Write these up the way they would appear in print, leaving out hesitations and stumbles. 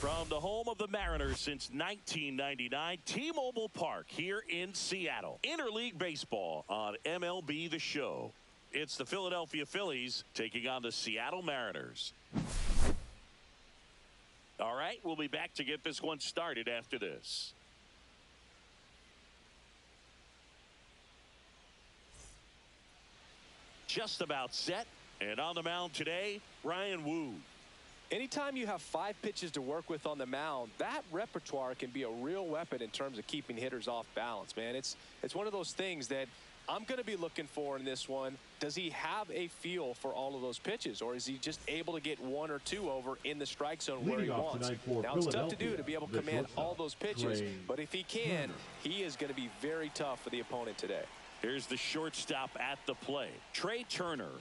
From the home of the Mariners since 1999, T-Mobile Park here in Seattle. Interleague baseball on MLB The Show. It's the Philadelphia Phillies taking on the Seattle Mariners. All right, we'll be back to get this one started after this. Just about set, and on the mound today, Ryan Wu. Anytime you have 5 pitches to work with on the mound, that repertoire can be a real weapon in terms of keeping hitters off balance, man. It's one of those things that I'm going to be looking for in this one. Does he have a feel for all of those pitches, or is he just able to get 1 or 2 over in the strike zone where he wants? Now, it's tough to do to be able to command all those pitches, but if he can, he is going to be very tough for the opponent today. Here's the shortstop at the plate, Trey Turner.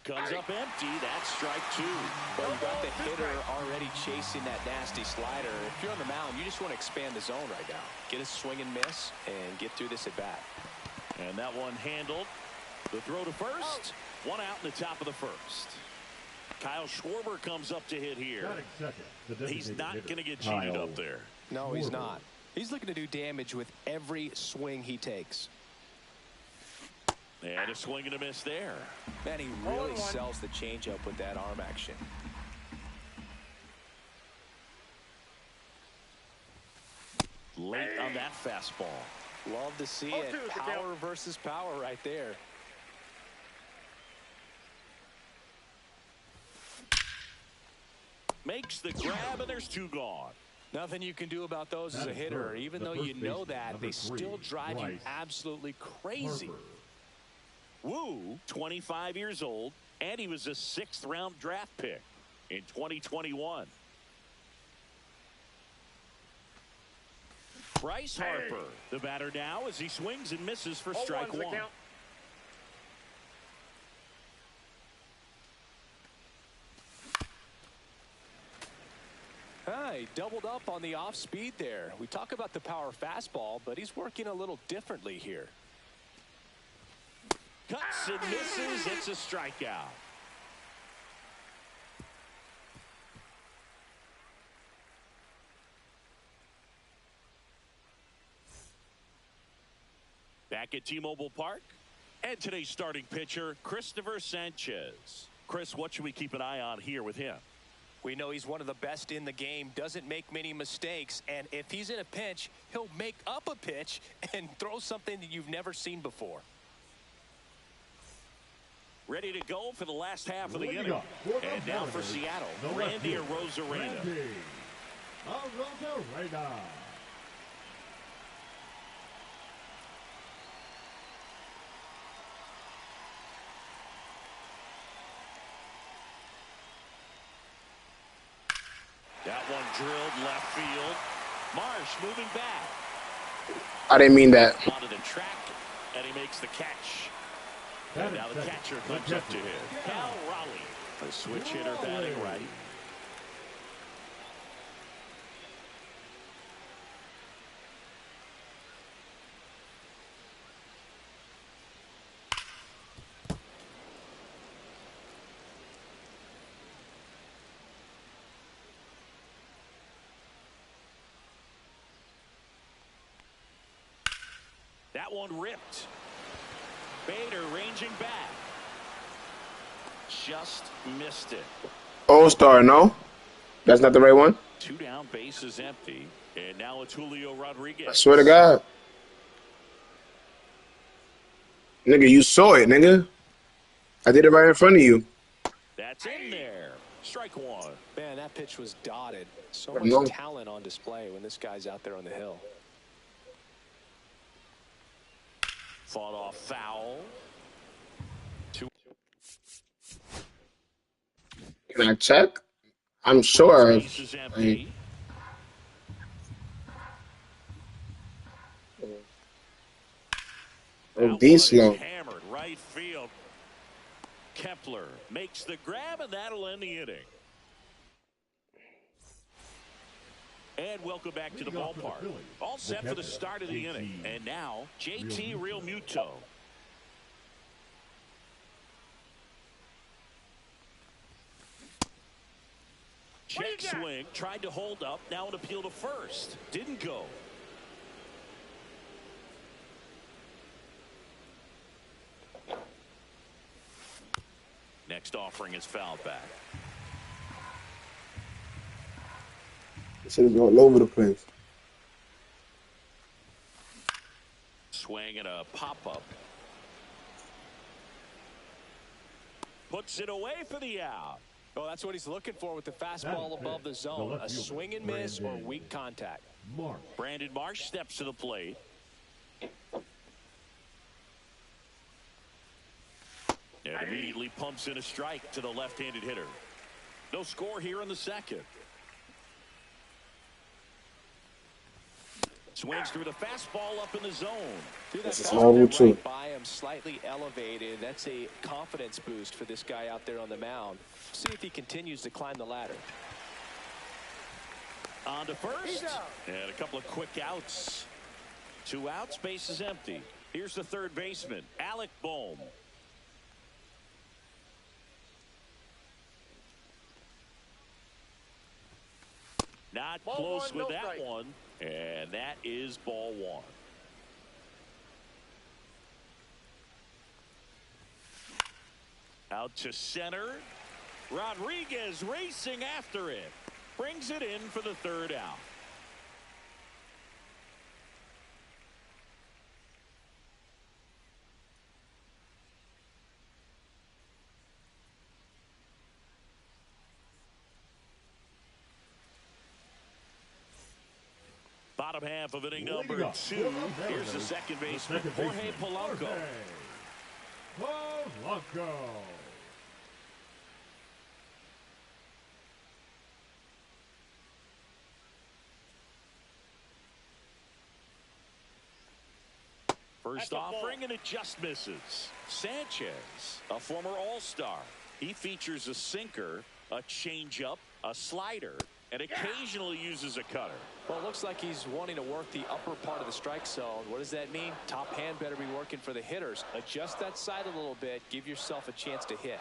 Comes up empty. That's strike 2. Well, you've got the hitter already chasing that nasty slider. If you're on the mound, you just want to expand the zone right now. Get a swing and miss and get through this at bat. And that one handled. The throw to first. 1 out in the top of the first. Kyle Schwarber comes up to hit here. He's not going to get cheated up there. No, he's not. He's looking to do damage with every swing he takes. And a swing and a miss there. Man, he really sells the changeup with that arm action. Late on that fastball. Love to see it. Power versus power right there. Makes the grab, and there's 2 gone. Nothing you can do about those as a hitter. Even though you know that, they still drive you absolutely crazy. Wu, 25 years old, and he was a 6th-round draft pick in 2021. Bryce Harper, the batter now, as he swings and misses for strike 1. He doubled up on the off speed there. We talk about the power fastball, but he's working a little differently here. Cuts and misses. It's a strikeout. Back at T-Mobile Park. And today's starting pitcher, Christopher Sanchez. Chris, what should we keep an eye on here with him? We know he's one of the best in the game, doesn't make many mistakes, and if he's in a pinch, he'll make up a pitch and throw something that you've never seen before. Ready to go for the last half of the inning. And now for Seattle, Randy Arozarena. That one drilled left field. Marsh moving back. I didn't mean that. Onto the track, and he makes the catch. And now the catcher comes up to him. Cal Raleigh, a switch hitter batting right. That one ripped. Bader ranging back. Just missed it. All-Star, no? That's not the right one? 2 down, bases empty. And now it's Julio Rodriguez. I swear to God. Nigga, you saw it, nigga. I did it right in front of you. That's in there. Strike 1. Man, that pitch was dotted. So much talent on display when this guy's out there on the hill. Fought off foul. 2. Can I check? I'm sure. Bases empty. Oh, D slow. Hammered right field. Kepler makes the grab, and that'll end the inning. And welcome back to the ballpark. All set for the start of the inning. And now, JT Realmuto. Check swing, tried to hold up, now an appeal to first. Didn't go. Next offering is fouled back. It should have been all over the place. Swing and a pop-up. Puts it away for the out. Oh, that's what he's looking for with the fastball above the zone. A swing and miss or weak contact. Brandon Marsh steps to the plate. And immediately pumps in a strike to the left-handed hitter. No score here in the second. Swings through the fastball up in the zone. That's a small one too. By him, slightly elevated. That's a confidence boost for this guy out there on the mound. See if he continues to climb the ladder. On to first. And a couple of quick outs. 2 outs, base is empty. Here's the third baseman, Alec Bohm. Not close with that one. And that is ball 1. Out to center. Rodriguez racing after it. Brings it in for the third out. Bottom half of inning number 2. Here's the second baseman, Jorge Polanco. First offering, and it just misses. Sanchez, a former All-Star. He features a sinker, a changeup, a slider, and occasionally uses a cutter. Well, it looks like he's wanting to work the upper part of the strike zone. What does that mean? Top hand better be working for the hitters. Adjust that side a little bit. Give yourself a chance to hit.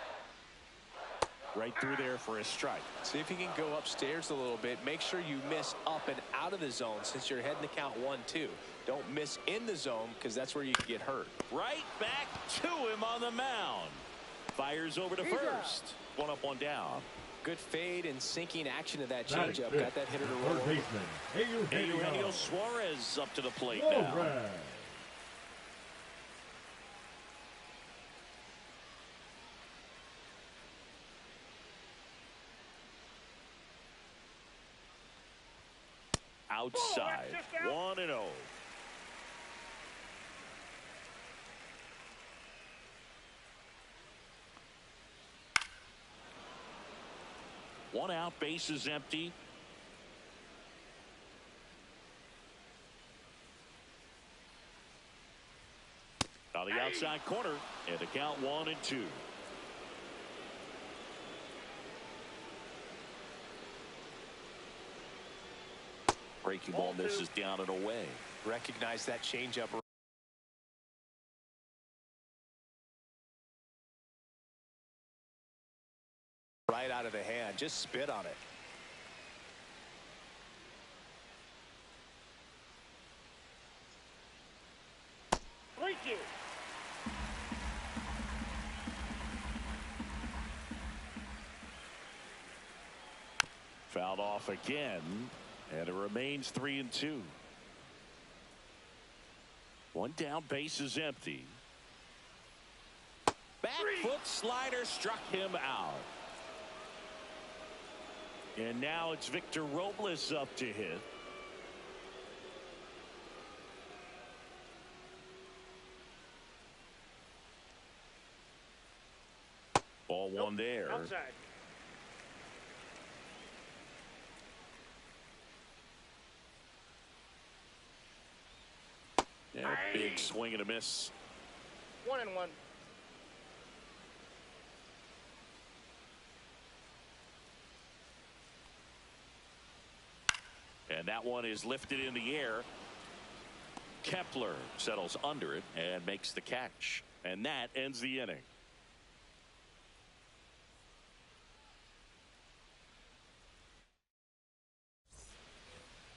Right through there for a strike. See if you can go upstairs a little bit. Make sure you miss up and out of the zone since you're heading to count 1-2. Don't miss in the zone because that's where you can get hurt. Right back to him on the mound. Fires over to first. 1 up, 1 down. Good fade and sinking action of that changeup. Got that hitter to roll over. Eugenio Suarez up to the plate now. Outside, 1-0. One out, base is empty. On the outside corner, and the count 1-2. Breaking ball misses down and away. Recognize that changeup right out of the hand. Just spit on it. Thank you. Fouled off again, and it remains 3-2. One down, base is empty. Back foot slider struck him out. And now it's Victor Robles up to hit. Ball one there. Outside. Yeah, big swing and a miss. 1-1. And that one is lifted in the air. Kepler settles under it and makes the catch. And that ends the inning.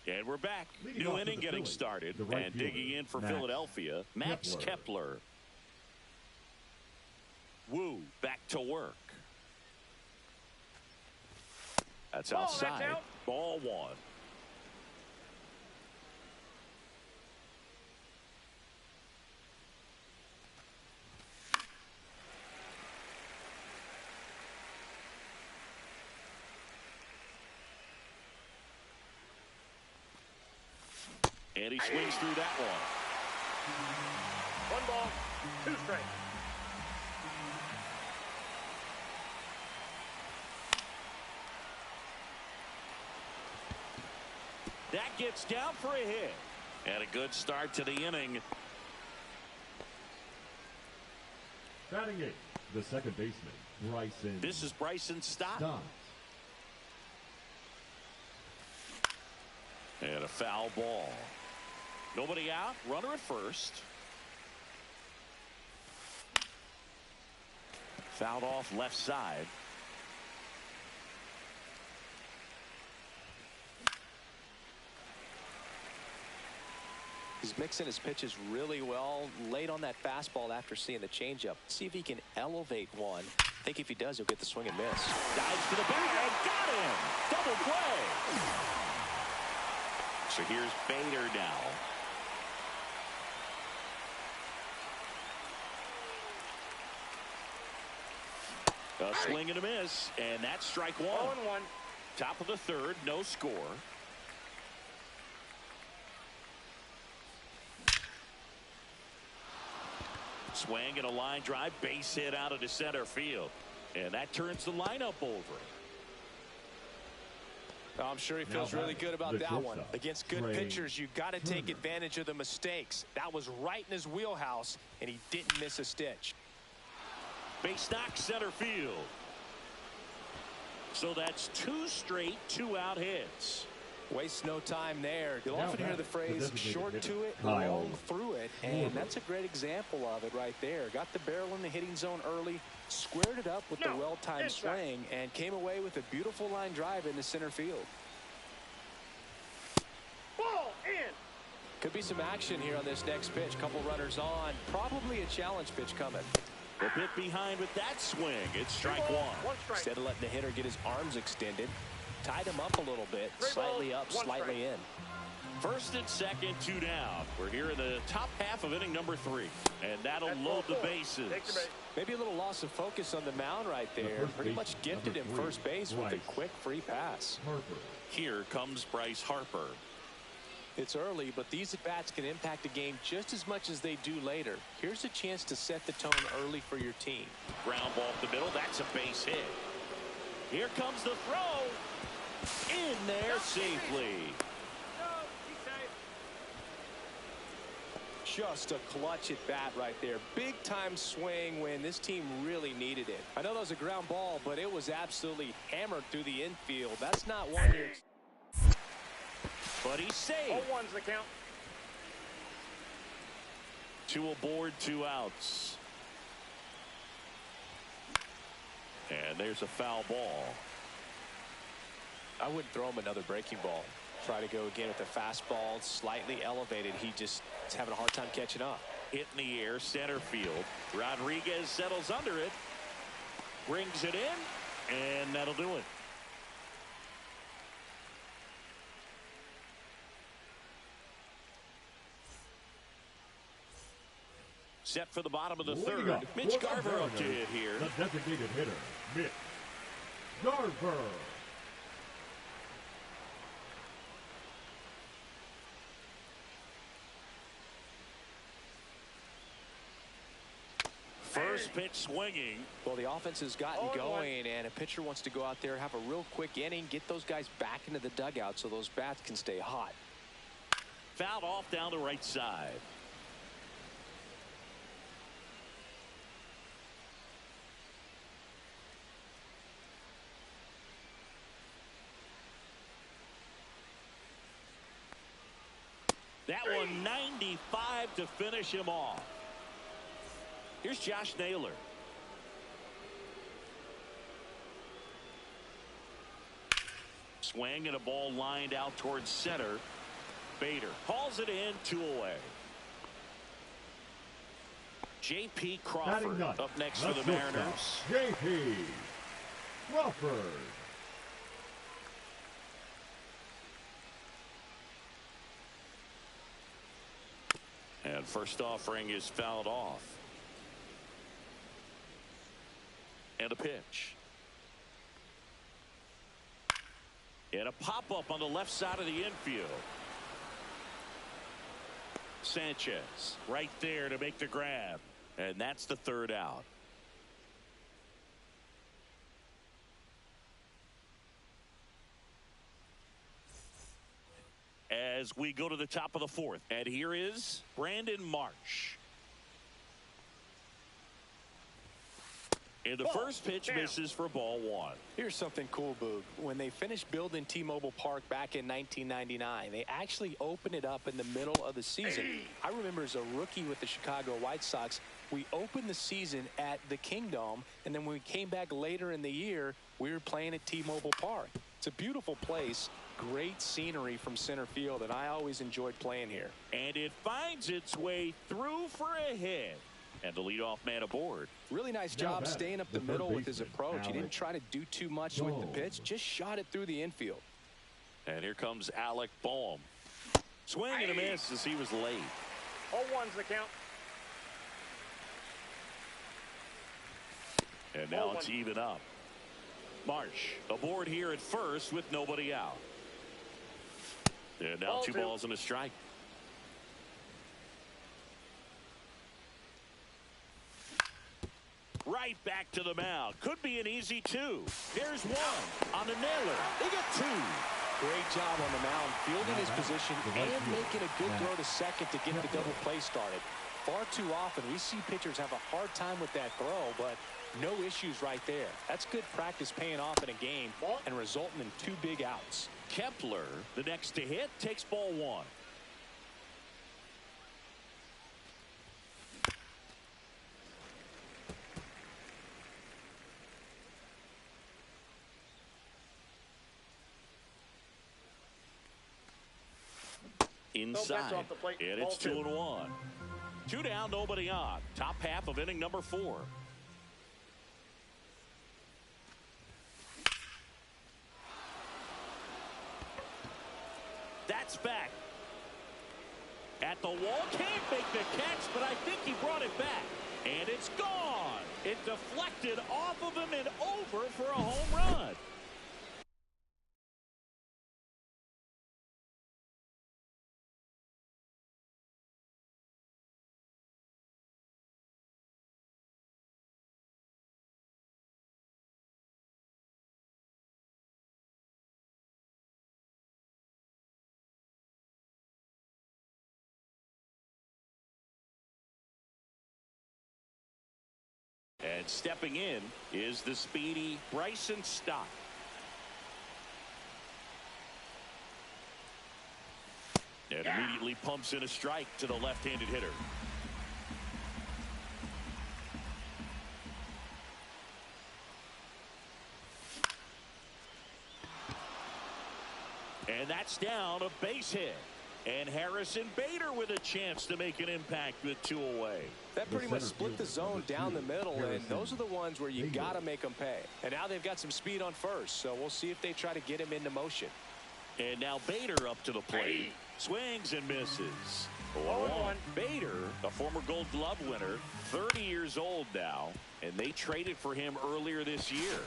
And we're back. New inning getting started. And digging in for Philadelphia, Max Kepler. Wu back to work. That's outside. Ball one. And he swings through that one. 1 ball, 2 strikes. That gets down for a hit. And a good start to the inning. Batting 8, the second baseman, Bryson. This is Bryson Stott. And a foul ball. Nobody out. Runner at first. Fouled off left side. He's mixing his pitches really well. Late on that fastball after seeing the changeup. See if he can elevate one. I think if he does, he'll get the swing and miss. Dives to the bag. Got him. Double play. So here's Bader now. A swing and a miss, and that's strike one. 0-1. Top of the third, no score. Swing and a line drive, base hit out into center field. And that turns the lineup over. I'm sure he feels really good about that one. Against good pitchers, you got to take advantage of the mistakes. That was right in his wheelhouse, and he didn't miss a stitch. Base knock center field. So that's 2 straight 2-out hits. Waste no time there. You'll often hear the phrase short to it, long through it, and that's a great example of it right there. Got the barrel in the hitting zone early, squared it up with the well-timed swing, and came away with a beautiful line drive into center field. Ball in. Could be some action here on this next pitch. Couple runners on. Probably a challenge pitch coming. A bit behind with that swing. It's strike one. Instead of letting the hitter get his arms extended, tied him up a little bit. Slightly up, slightly in. First and second, 2 down. We're here in the top half of inning number 3. And that'll load the bases. Maybe a little loss of focus on the mound right there. Pretty much gifted him first base with a quick free pass. Here comes Bryce Harper. It's early, but these at-bats can impact a game just as much as they do later. Here's a chance to set the tone early for your team. Ground ball up the middle. That's a base hit. Here comes the throw. In there safely. Just a clutch at bat right there. Big time swing when this team really needed it. I know that was a ground ball, but it was absolutely hammered through the infield. That's not one you're... But he's safe. 0-1's the count. 2 aboard, 2 outs. And there's a foul ball. I wouldn't throw him another breaking ball. Try to go again with the fastball, slightly elevated. He just is having a hard time catching up. Hit in the air, center field. Rodriguez settles under it. Brings it in, and that'll do it. Set for the bottom of the third. Mitch Garver up to hit here. The designated hitter, Mitch Garver. First pitch swinging. Well, the offense has gotten going, and a pitcher wants to go out there, have a real quick inning, get those guys back into the dugout so those bats can stay hot. Fouled off down the right side. 95 to finish him off. Here's Josh Naylor. Swing and a ball lined out towards center. Bader hauls it in, 2 away. J.P. Crawford up next for the Mariners. J.P. Crawford. And first offering is fouled off. And a pitch. And a pop-up on the left side of the infield. Sanchez right there to make the grab. And that's the 3rd out. As we go to the top of the 4th. And here is Brandon Marsh. And the first pitch misses for ball 1. Here's something cool, Boog. When they finished building T-Mobile Park back in 1999, they actually opened it up in the middle of the season. I remember as a rookie with the Chicago White Sox, we opened the season at the Kingdome, and then when we came back later in the year, we were playing at T-Mobile Park. It's a beautiful place, great scenery from center field, and I always enjoyed playing here. And it finds its way through for a hit. And the leadoff man aboard. Really nice job staying up the middle with his approach. He didn't try to do too much with the pitch, just shot it through the infield. And here comes Alec Boehm. Swing and a miss as he was late. 0-1's the count. And now it's even up. Marsh aboard here at first with nobody out. And now Ball 2 balls and a strike. Right back to the mound. Could be an easy 2. There's 1 on the nailer. They get 2. Great job on the mound, fielding his position and making a good throw to second to get the double play started. Far too often we see pitchers have a hard time with that throw, but no issues right there. That's good practice paying off in a game and resulting in 2 big outs. Kepler, the next to hit, takes ball 1. Inside, and it's 2-1. 2 down, nobody on. Top half of inning number 4. That's back. At the wall, can't make the catch, but I think he brought it back. And it's gone. It deflected off of him and over for a home run. And stepping in is the speedy Bryson Stott. And immediately pumps in a strike to the left-handed hitter. And that's down, a base hit. And Harrison Bader with a chance to make an impact with 2 away. That pretty much split the zone down the middle, and those are the ones where you got to make them pay. And now they've got some speed on first, so we'll see if they try to get him into motion. And now Bader up to the plate. Swings and misses. 0-1. Bader, a former Gold Glove winner, 30 years old now, and they traded for him earlier this year.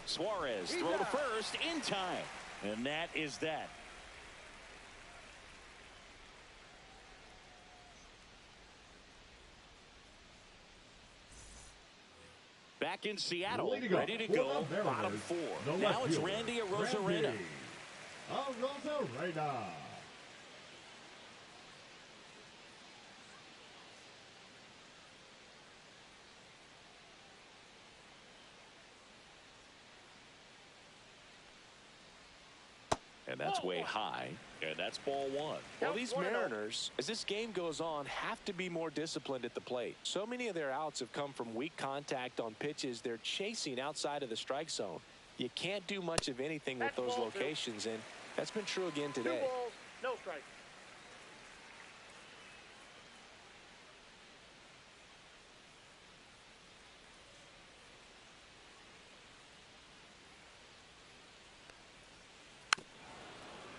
Suarez throw to first in time, and that is that. Back in Seattle, ready to go, bottom 4. Now it's Randy Arozarena. Arozarena. And that's way high. And that's ball one. Well, these Mariners, as this game goes on, have to be more disciplined at the plate. So many of their outs have come from weak contact on pitches they're chasing outside of the strike zone. You can't do much of anything with those locations, and that's been true again today. 2 balls, no strike.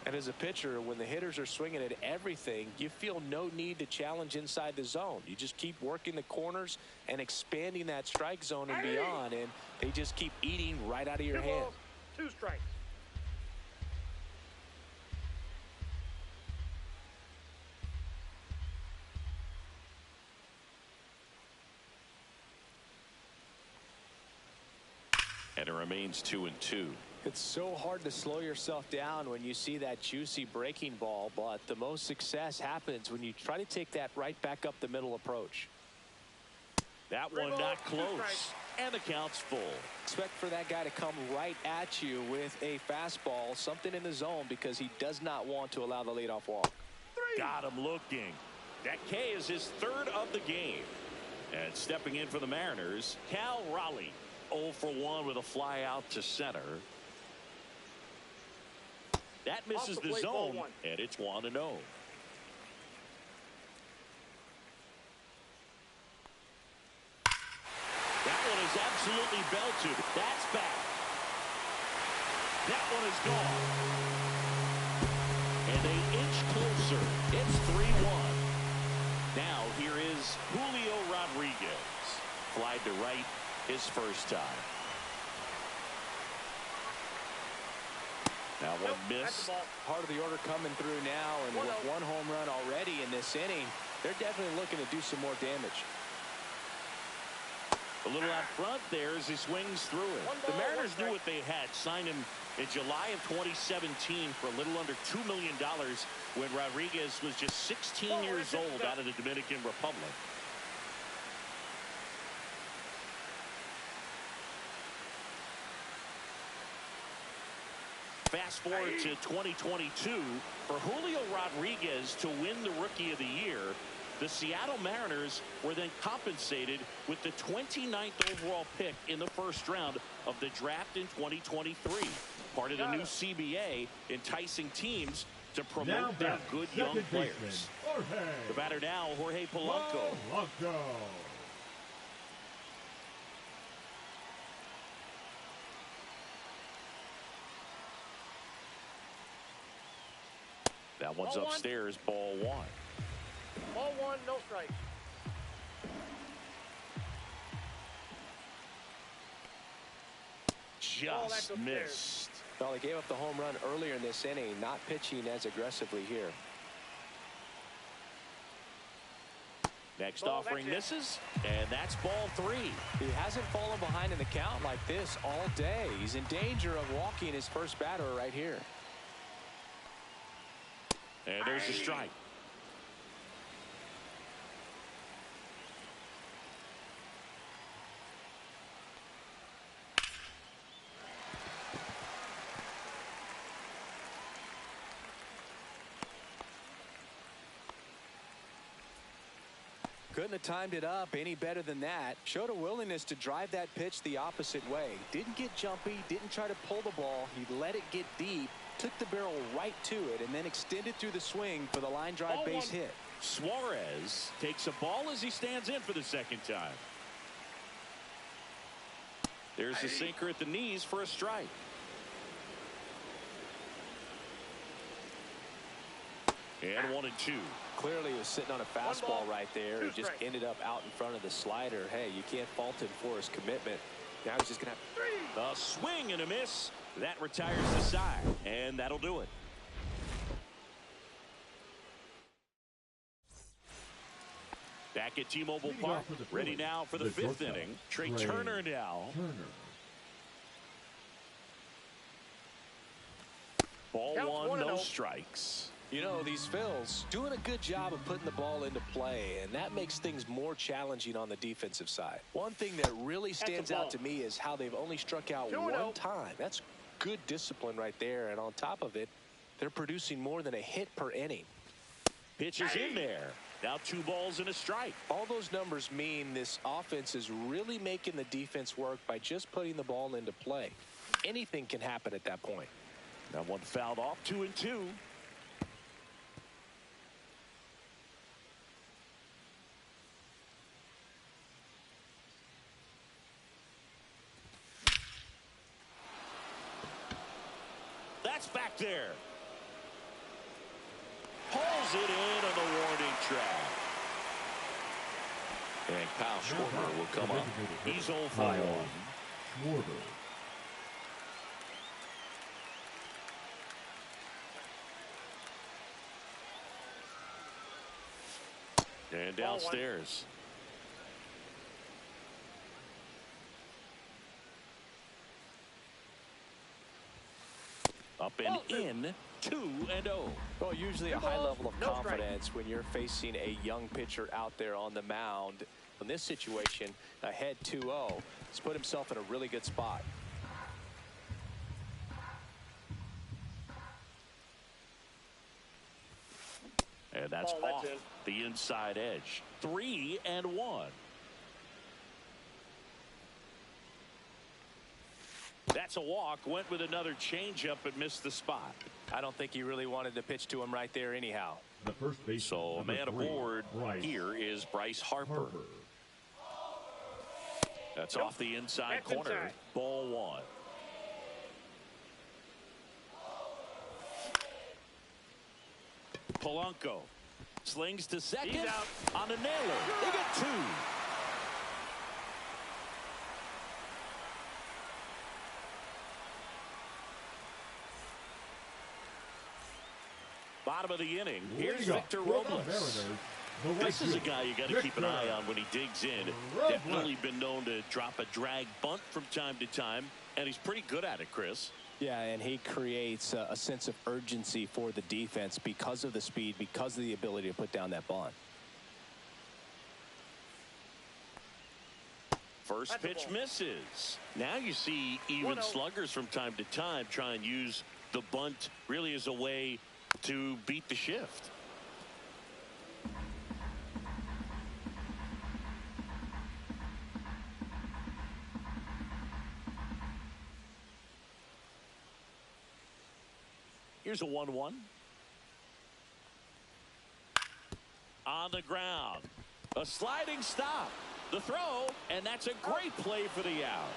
And as a pitcher, when the hitters are swinging at everything, you feel no need to challenge inside the zone. You just keep working the corners and expanding that strike zone and beyond, and they just keep eating right out of your 2 hand. balls, 2 strikes. And it remains 2-2. It's so hard to slow yourself down when you see that juicy breaking ball, but the most success happens when you try to take that right back up the middle approach. That one not close. And the count's full. Expect for that guy to come right at you with a fastball, something in the zone, because he does not want to allow the leadoff walk. Got him looking. That K is his third of the game. And stepping in for the Mariners, Cal Raleigh. 0 for 1 with a fly out to center. That misses the zone, and it's 1-0. That one is absolutely belted. That's back. That one is gone. And they inch closer. It's 3-1. Now here is Julio Rodriguez. Flied to right his first time. That one missed. Part of the order coming through now, and with 1 home run already in this inning, they're definitely looking to do some more damage. A little out front there as he swings through it. The Mariners knew what they had. Signed him in July of 2017 for a little under $2 million when Rodriguez was just 16 years old out of the Dominican Republic. Fast forward to 2022 for Julio Rodriguez to win the Rookie of the Year. The Seattle Mariners were then compensated with the 29th overall pick in the first round of the draft in 2023. Part of the new CBA, enticing teams to promote their good young players. The batter now, Jorge Polanco. That one's upstairs, ball 1. Ball 1, no strike. Just missed. Well, he gave up the home run earlier in this inning, not pitching as aggressively here. Next offering misses, and that's ball 3. He hasn't fallen behind in the count like this all day. He's in danger of walking his first batter right here. And there's the strike. Couldn't have timed it up any better than that. Showed a willingness to drive that pitch the opposite way. Didn't get jumpy, didn't try to pull the ball. He let it get deep, took the barrel right to it, and then extended through the swing for the line drive base hit. Suarez takes a ball as he stands in for the second time. There's the sinker at the knees for a strike. And 1-2. Clearly he was sitting on a fastball right there and just ended up out in front of the slider. Hey, you can't fault him for his commitment. Now he's just going to have a swing and a miss. That retires the side, and that'll do it. Back at T-Mobile Park, ready now for the 5th inning. Trey Turner now. Ball 1, no strikes. You know, these Phils doing a good job of putting the ball into play, and that makes things more challenging on the defensive side. One thing that really stands out to me is how they've only struck out 1 time. That's good discipline right there, and on top of it, they're producing more than a hit per inning. Pitch is in there. Now 2 balls and a strike. All those numbers mean this offense is really making the defense work by just putting the ball into play. Anything can happen at that point. That one fouled off, 2-2. That's back there. Pulls it in on the warning track. And Kyle Schwarber will come up. He's 0 for 1. Schwarber. And downstairs. Up and in, 2-0. Well, usually a high level of confidence when you're facing a young pitcher out there on the mound. In this situation, ahead 2-0, he's put himself in a really good spot. And that's off the inside edge. 3-1. That's a walk. Went with another changeup and missed the spot. I don't think he really wanted to pitch to him right there anyhow. The first base. So a man aboard here is Bryce Harper. That's off the inside corner. Ball 1. Polanco slings to second on a nailer. They get 2. Bottom of the inning. Here's Victor Robles. This is a guy you got to keep an eye on when he digs in. Definitely been known to drop a drag bunt from time to time, and he's pretty good at it, Chris. Yeah, and he creates a sense of urgency for the defense because of the speed, because of the ability to put down that bunt. First pitch misses. Now you see even sluggers from time to time try and use the bunt really as a way to beat the shift. Here's a 1-1. On the ground. A sliding stop. The throw, and that's a great play for the out.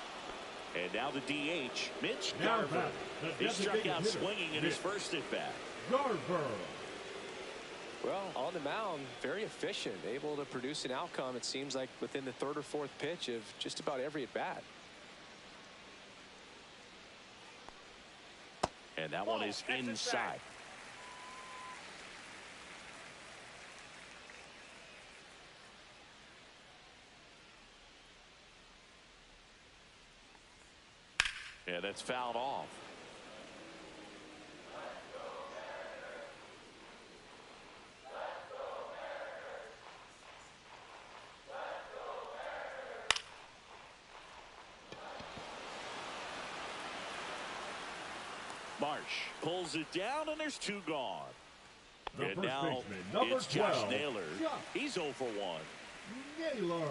And now the DH, Mitch Garver. He struck out swinging in his first at-bat. Garver. Well, on the mound, very efficient, able to produce an outcome, it seems like, within the 3rd or 4th pitch of just about every at-bat. And that one is inside. Yeah, that's fouled off. Marsh pulls it down, and there's 2 gone. The and first now baseman, number it's Josh 12, Naylor. He's 0 for 1. Naylor.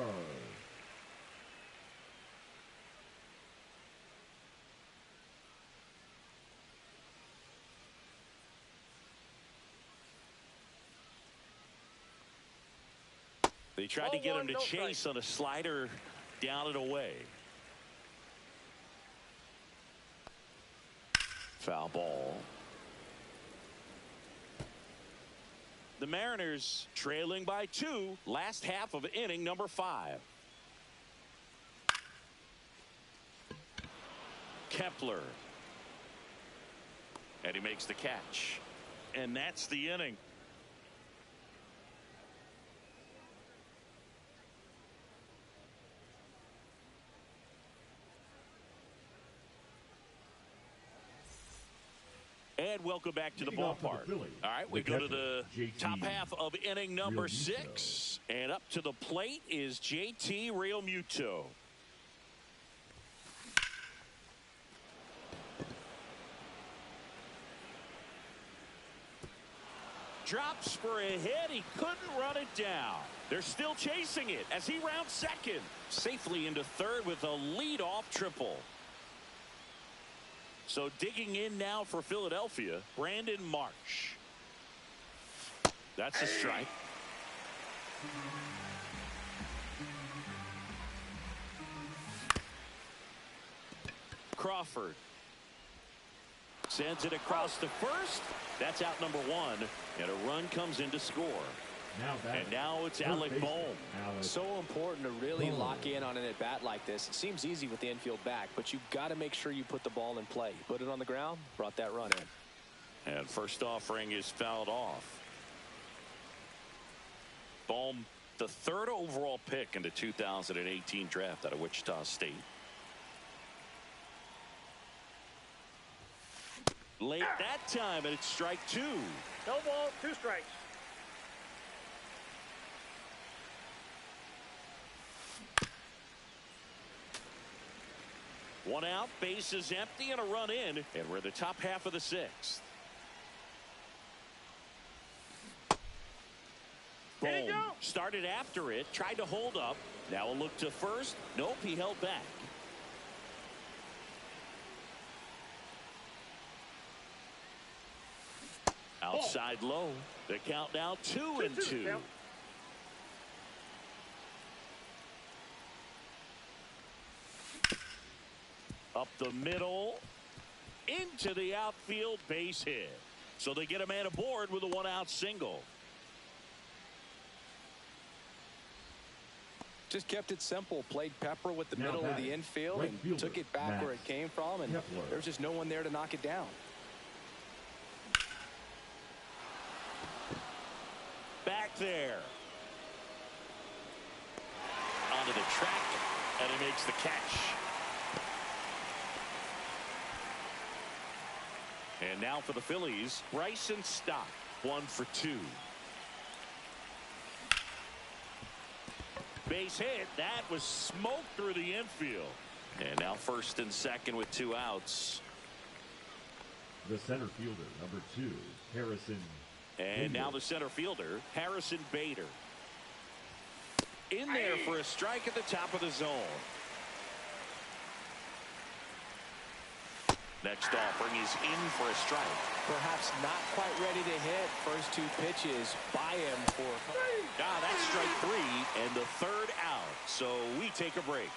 They tried to get him to chase on a slider down and away. Foul ball. The Mariners trailing by 2. Last half of inning number 5. Kepler. And he makes the catch. And that's the inning. And welcome back to the ballpark. All right, we go to the top half of inning number 6. And up to the plate is JT Realmuto. drops for a hit. He couldn't run it down. They're still chasing it as he rounds second. Safely into third with a leadoff triple. So digging in now for Philadelphia, Brandon Marsh. That's a strike. Crawford sends it across to first. That's out number one, and a run comes in to score. And now it's Alec Bohm. So important to really lock in on an at-bat like this. It seems easy with the infield back, but you've got to make sure you put the ball in play. Put it on the ground, brought that run in. And first offering is fouled off. Bohm, the third overall pick in the 2018 draft out of Wichita State. Late that time, and it's strike two. No ball, 2 strikes. One out, base is empty, and a run in, and we're the top half of the sixth. Bohm started after it, tried to hold up. Now a look to first. Nope, he held back. Outside low. The count now 2-2. Up the middle. Into the outfield, base hit. So they get a man aboard with a 1-out single. Just kept it simple. Played pepper with the middle of the infield and took it back where it came from. And there's just no one there to knock it down. Back there. Onto the track, and he makes the catch. And now for the Phillies, Bryson Stott, 1 for 2. Base hit. That was smoked through the infield. And now first and second with 2 outs. The center fielder, number 2, Harrison. And now the center fielder, Harrison Bader. In there for a strike at the top of the zone. Next offering is in for a strike. Perhaps not quite ready to hit. First 2 pitches by him for. That's strike 3 and the third out. So we take a break.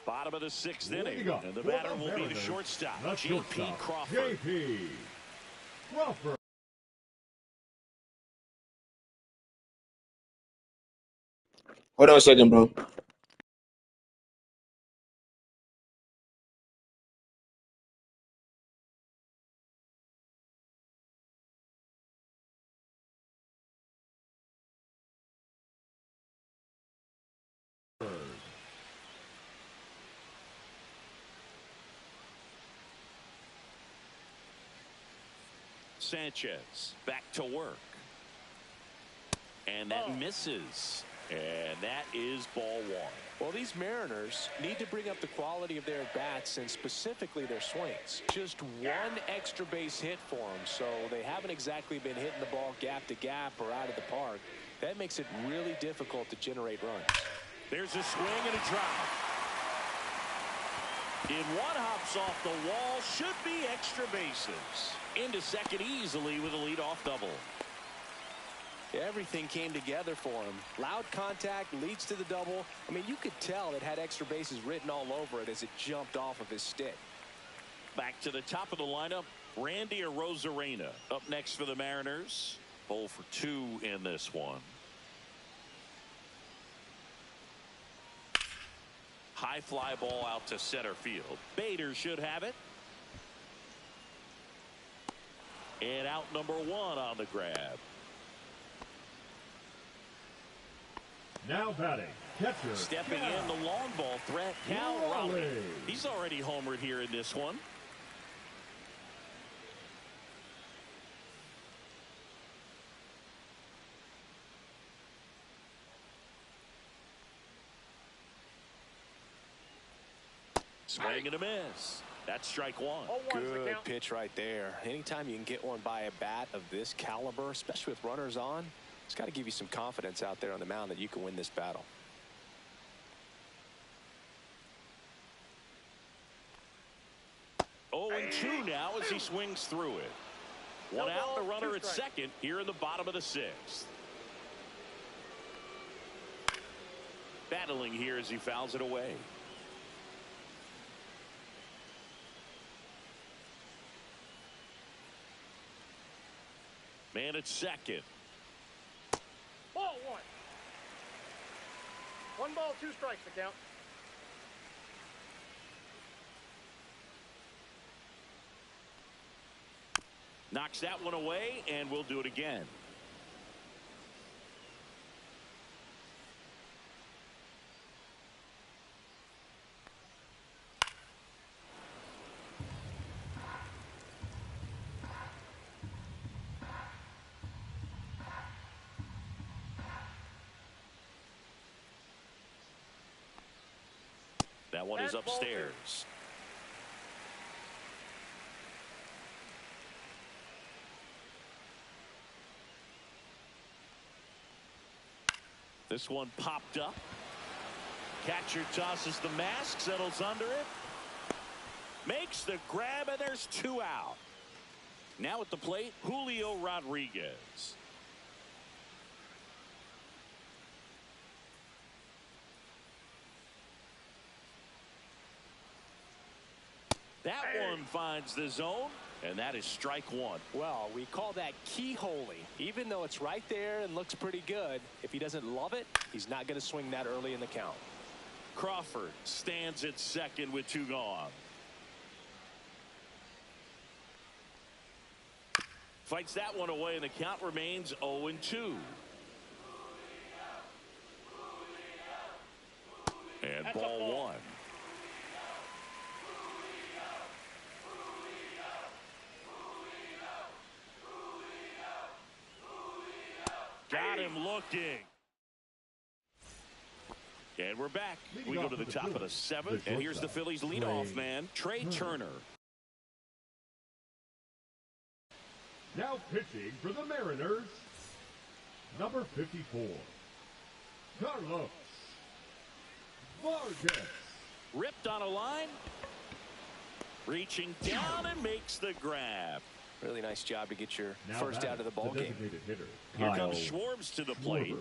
Bottom of the 6th inning, and the batter will be the shortstop, J.P. Crawford. J.P. Crawford. Hold on a second, bro. Sanchez back to work. And that misses. And that is ball 1. Well, these Mariners need to bring up the quality of their bats and specifically their swings. Just one extra base hit for them, so they haven't exactly been hitting the ball gap to gap or out of the park. That makes it really difficult to generate runs. There's a swing and a drop. In one hops off the wall, should be extra bases. Into second easily with a leadoff double. Everything came together for him. Loud contact leads to the double. I mean, you could tell it had extra bases written all over it as it jumped off of his stick. Back to the top of the lineup, Randy Arozarena up next for the Mariners. 0 for 2 in this one. High fly ball out to center field. Bader should have it. And out number 1 on the grab. Now batting, catcher. Stepping in the long ball threat, Cal Raleigh. He's already homered here in this one. Swing and a miss. That's strike one. Good pitch right there. Anytime you can get one by a bat of this caliber, especially with runners on, it's got to give you some confidence out there on the mound that you can win this battle. Oh, and 2 now as he swings through it. One out, the runner at second here in the bottom of the 6th. Battling here as he fouls it away. Man at second. Ball 1. 1 ball, 2 strikes to count. Knocks that one away, and we'll do it again. That one is upstairs. This one popped up. Catcher tosses the mask, settles under it. Makes the grab, and there's 2 out. Now at the plate, Julio Rodriguez. That one finds the zone, and that is strike 1. Well, we call that keyholing. Even though it's right there and looks pretty good, if he doesn't love it, he's not going to swing that early in the count. Crawford stands at second with 2 gone. Fights that one away, and the count remains 0-2. And ball 1. Got him looking. And we're back. We go to the top of the 7th, and here's the Phillies leadoff man, Trey Turner. Now pitching for the Mariners, number 54, Carlos Vargas. Ripped on a line. Reaching down and makes the grab. Really nice job to get your Now first out of the ball game. Here comes Schwartz to the plate.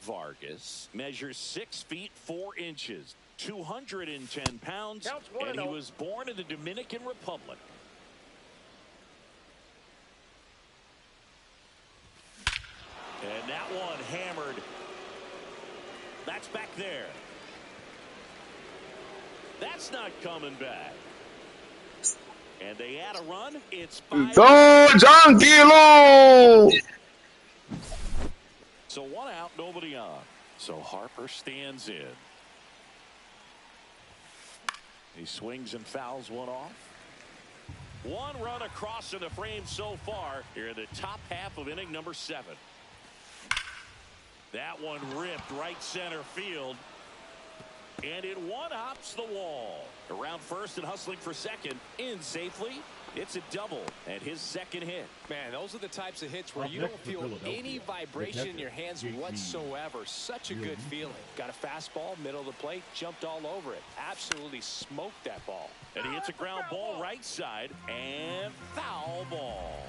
Vargas measures 6 feet 4 inches, 210 pounds, and he was born in the Dominican Republic. And that one hammered. That's back there. That's not coming back. And they add a run. It's 5. Go, Tranquilo! So 1 out, nobody on. So Harper stands in. He swings and fouls one off. 1 run across in the frame so far here in the top half of inning number 7. That one ripped right center field. And it one-hops the wall. Around first and hustling for second. In safely. It's a double and his second hit. Man, those are the types of hits where you don't feel any vibration in your hands whatsoever. Such a good feeling. Got a fastball, middle of the plate, jumped all over it. Absolutely smoked that ball. And he hits a ground ball right side and foul ball.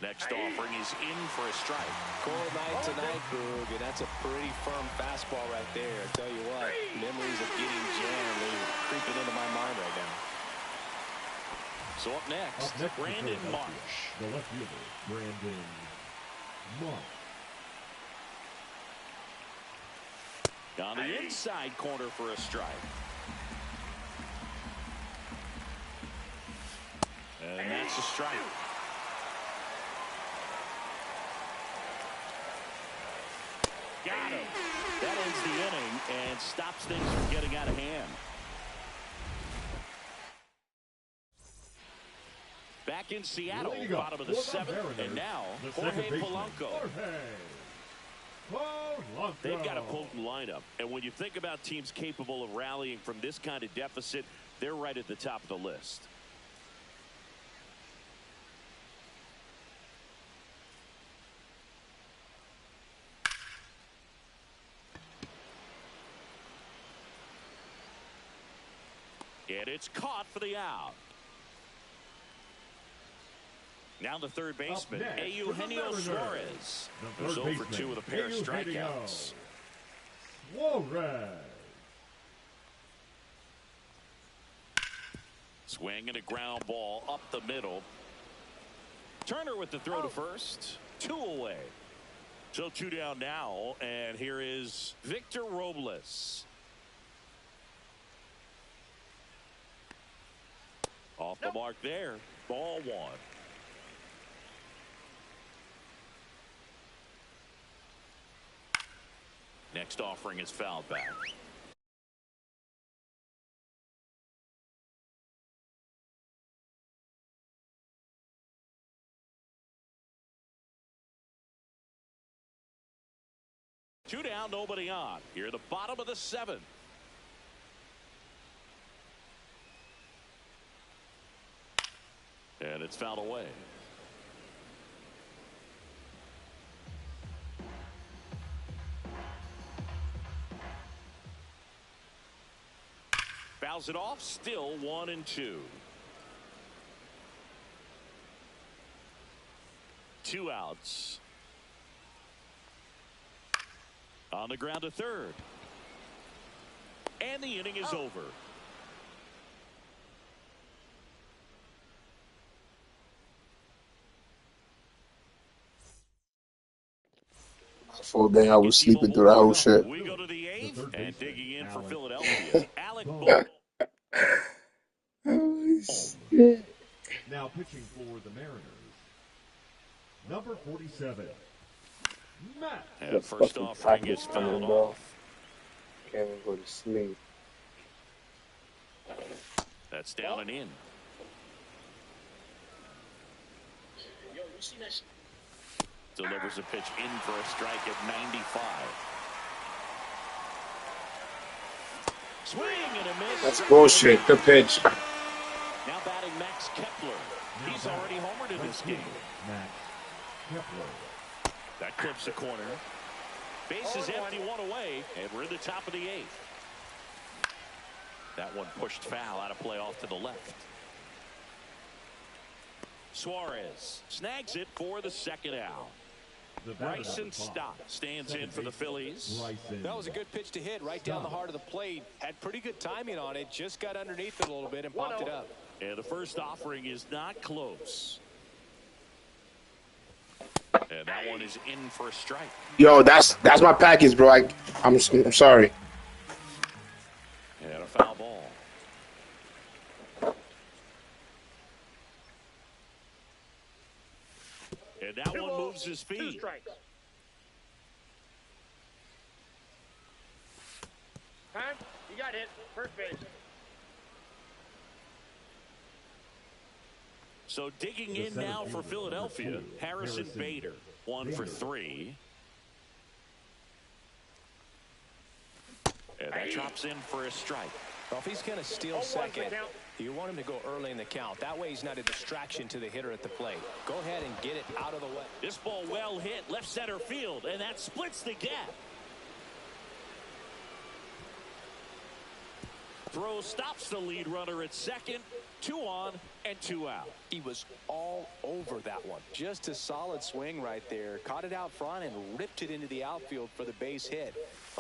Next offering is in for a strike. Cold night tonight, Boog, and that's a pretty firm fastball right there. I tell you what, memories of getting jammed are creeping into my mind right now. So up next Brandon Marsh. The left fielder, Brandon Marsh. On the inside corner for a strike. And that's a strike. Got him. That ends the inning and stops things from getting out of hand. Back in Seattle, bottom of the 7th, and now Jorge Polanco. They've got a potent lineup, and when you think about teams capable of rallying from this kind of deficit, they're right at the top of the list. And it's caught for the out. Now the third baseman, Eugenio Suarez, who's 0 for 2 with a pair of strikeouts. Suarez. Swing and a ground ball up the middle. Turner with the throw to first. 2 away. So 2 down now, and here is Victor Robles. Off the mark there. Ball 1. Next offering is fouled back. Two down, nobody on. Here at the bottom of the 7th. And it's fouled away. Fouls it off, still 1-2. 2 outs. On the ground to third. And the inning is over. Full day, I was sleeping through that whole shit. We go to the 8th, and digging in for Philadelphia, Alec Bohm. Oh, shit. Now pitching for the Mariners, number 47, Matt. And first offering is fouled off. Can't even go to sleep. That's down and in. Delivers a pitch in for a strike at 95. Swing and a miss. That's bullshit. Good pitch. Now batting Max Kepler. He's already homered in this game. Max Kepler. That clips the corner. Base is empty, 1 away, and we're in the top of the 8th. That one pushed foul out of play off to the left. Suarez snags it for the 2nd out. Bryson Stott stands in for the Phillies. That was a good pitch to hit right down the heart of the plate. Had pretty good timing on it. Just got underneath it a little bit and popped it up. And the first offering is not close. And that one is in for a strike. Yo, that's my package, bro. I'm sorry. And a foul ball. And that one moves his feet. 2 strikes. Time. You got hit. First base. So digging in now for Philadelphia, Harrison Bader, 1 for 3. And that drops in for a strike. Well, if he's going to steal second, you want him to go early in the count. That way he's not a distraction to the hitter at the plate. Go ahead and get it out of the way. This ball well hit left center field, and that splits the gap. Throw stops the lead runner at second. 2 on and 2 out. He was all over that one. Just a solid swing right there. Caught it out front and ripped it into the outfield for the base hit.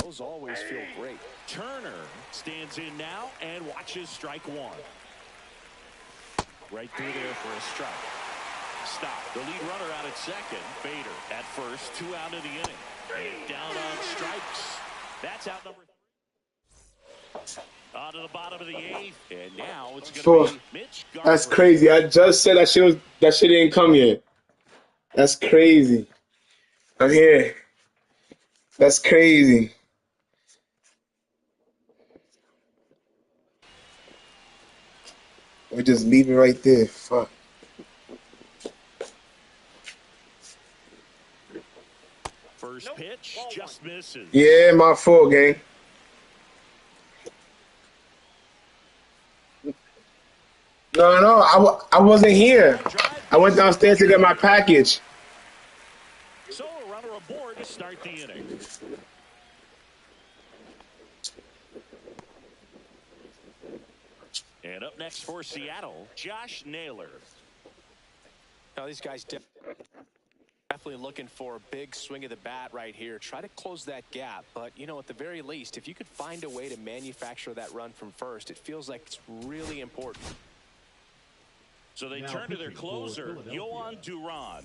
Those always feel great. Turner stands in now and watches strike 1. Right through there for a strike. Stop. The lead runner out at second. Bader at first. 2 out in the inning. And down on strikes. That's out number 3. On to the bottom of the 8th. And now it's going to be Mitch Garver. That's crazy. I just said that shit didn't come yet. That's crazy. I'm here. That's crazy. We're just leaving right there. Fuck. First First pitch Ball just misses. Yeah, my fault, gang. No, I wasn't here. I went downstairs to get my package. So a runner aboard to start the inning. And up next for Seattle, Josh Naylor. Now these guys definitely looking for a big swing of the bat right here. Try to close that gap. But, you know, at the very least, if you could find a way to manufacture that run from first, it feels like it's really important. So they Now turn to their pitching for closer, Philadelphia. Yohan Duran.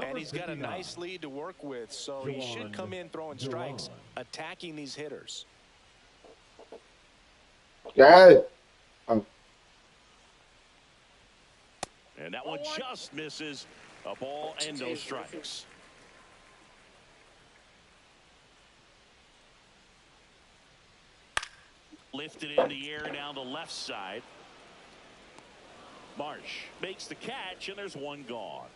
And he's got a 59. nice lead to work with, so he should come in throwing strikes, attacking these hitters. Got it. And that one just misses. A ball and no strikes. Lifted in the air down the left side. Marsh makes the catch, and there's one gone.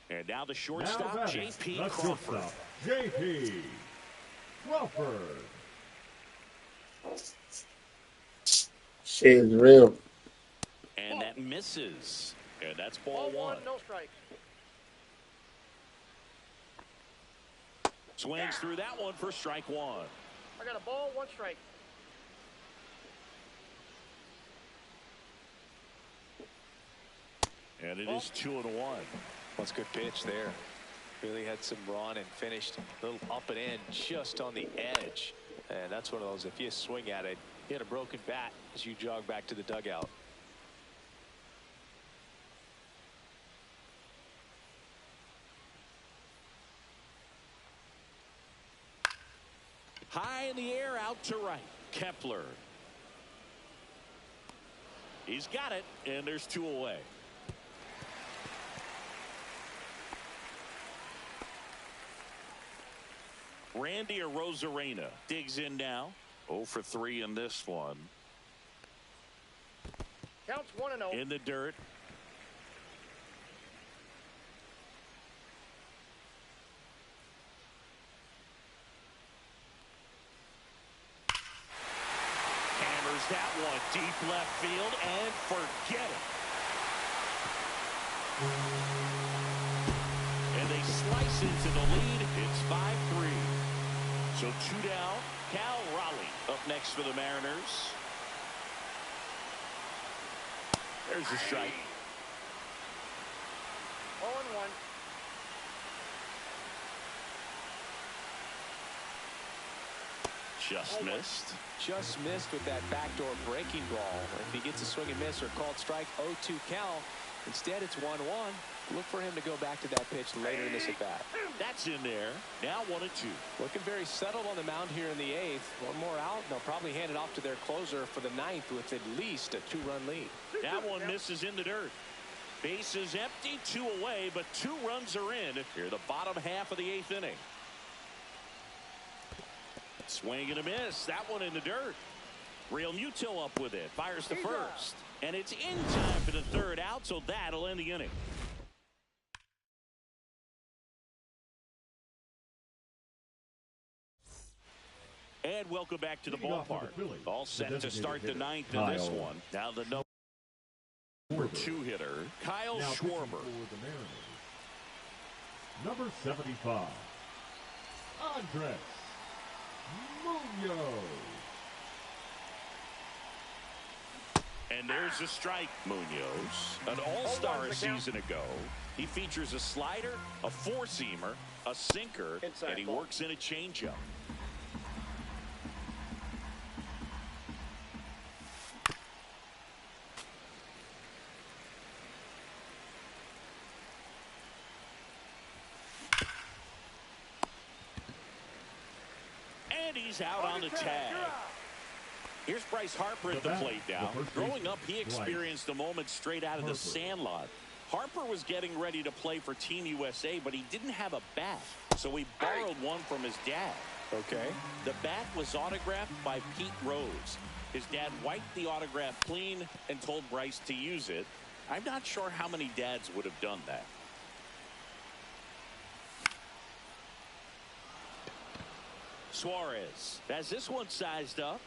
And now the shortstop, J.P. Crawford. J.P. Crawford. Shit is real. And that misses. And that's Ball ball one. no strikes. Swings through that one for strike one. I got a ball, 1 strike. And it is 2-1. That's a good pitch there. Really had some run and finished a little up and in just on the edge. And that's one of those, if you swing at it, hit a broken bat as you jog back to the dugout. High in the air, out to right. Kepler. He's got it, and there's 2 away. Randy Arozarena digs in now. 0 for 3 in this one. Counts 1-0. In the dirt. Hammers that one deep left field and forget it. And they slice into the lead. It's 5-3. So 2 down. Cal Raleigh up next for the Mariners. There's the strike. 0-1. Just missed. Just missed with that backdoor breaking ball. If he gets a swing and miss or called strike, 0-2 count. Instead, it's 1-1. Look for him to go back to that pitch later in this at bat. That's in there. Now 1-2. Looking very settled on the mound here in the 8th. One more out. They'll probably hand it off to their closer for the 9th with at least a 2-run lead. That one misses in the dirt. Bases empty, 2 away, but 2 runs are in here the bottom half of the 8th inning. Swing and a miss. That one in the dirt. Real Muto up with it. Fires to first. And it's in time for the 3rd out, so that'll end the inning. And welcome back to the ballpark. All set to start the 9th in this one. Now the number 2 hitter, Kyle Now pitching Schwarber. for the Mariners. Number 75, Andres Munoz. And there's a strike. Munoz, an all-star a season ago. He features a slider, a 4-seamer, a sinker, and he works in a changeup. And he's out on the tag. Here's Bryce Harper at the plate now. Growing up, he experienced a moment straight out of the Sandlot. Harper was getting ready to play for Team USA, but he didn't have a bat, so he borrowed one from his dad. Okay. The bat was autographed by Pete Rose. His dad wiped the autograph clean and told Bryce to use it. I'm not sure how many dads would have done that. Suarez has this one sized up.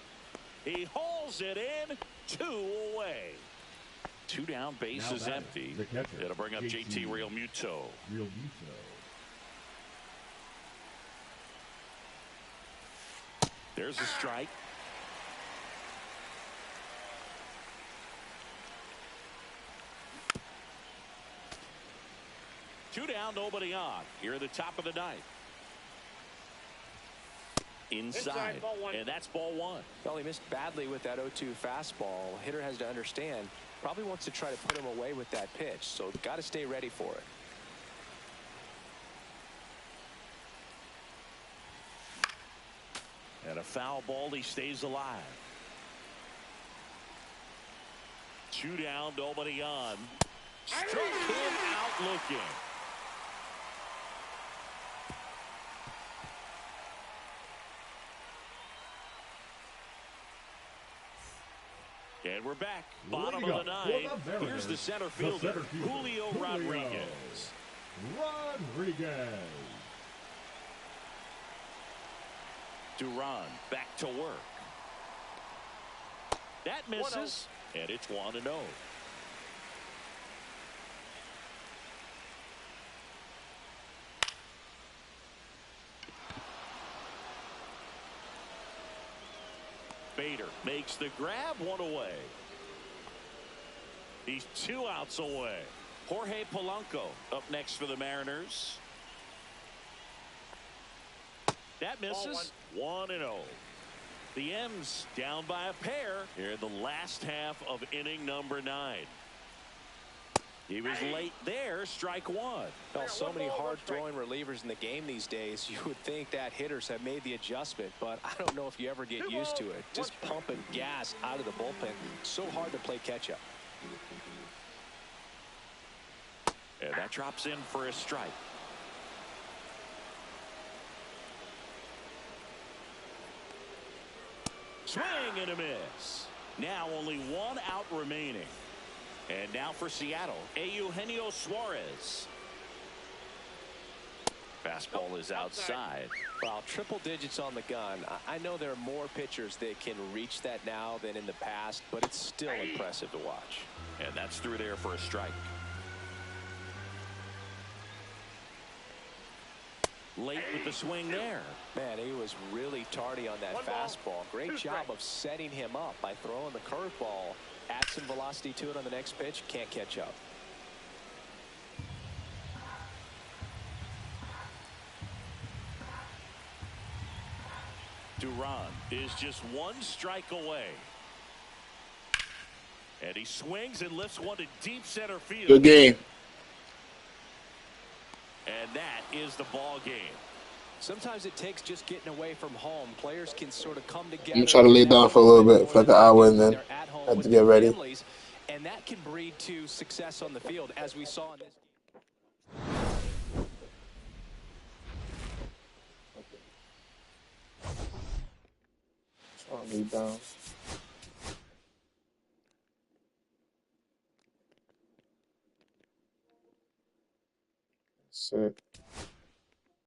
He hauls it in. 2 away. 2 down, base is empty. It'll bring up JT Realmuto. There's a strike. Two down, nobody on. Here at the top of the ninth. Inside, ball one. and that's ball 1. Well, he missed badly with that 0-2 fastball. Hitter has to understand, probably wants to try to put him away with that pitch, so got to stay ready for it. And a foul ball, he stays alive. 2 down, nobody on. Struck him out looking. And we're back. Bottom of the ninth. Here's the center fielder, Julio Rodriguez. Duran back to work. That misses, and it's 1-0. Bader makes the grab, 1 away. He's 2 outs away. Jorge Polanco up next for the Mariners. That misses. 1-0. The M's down by a pair here in the last half of inning number 9. He was late there. Strike 1. Well, so many hard-throwing relievers in the game these days. You would think that hitters have made the adjustment, but I don't know if you ever get used to it. Just pumping gas out of the bullpen. So hard to play catch-up. And that drops in for a strike. Swing and a miss. Now only 1 out remaining. And now for Seattle, Eugenio Suarez. Fastball is outside. Well, triple digits on the gun. I know there are more pitchers that can reach that now than in the past, but it's still impressive to watch. And that's through there for a strike. Late with the swing there. Man, he was really tardy on that fastball. Great job of setting him up by throwing the curveball. Add some velocity to it on the next pitch. Can't catch up. Duran is just 1 strike away. And he swings and lifts one to deep center field. Good game. And that is the ball game. Sometimes it takes just getting away from home. Players can sort of come together. I'm going to try to lay down for a little bit, for like an hour, and then I have to get ready. And that can breed to success on the field, as we saw in this game. Trying to lay down. That's it.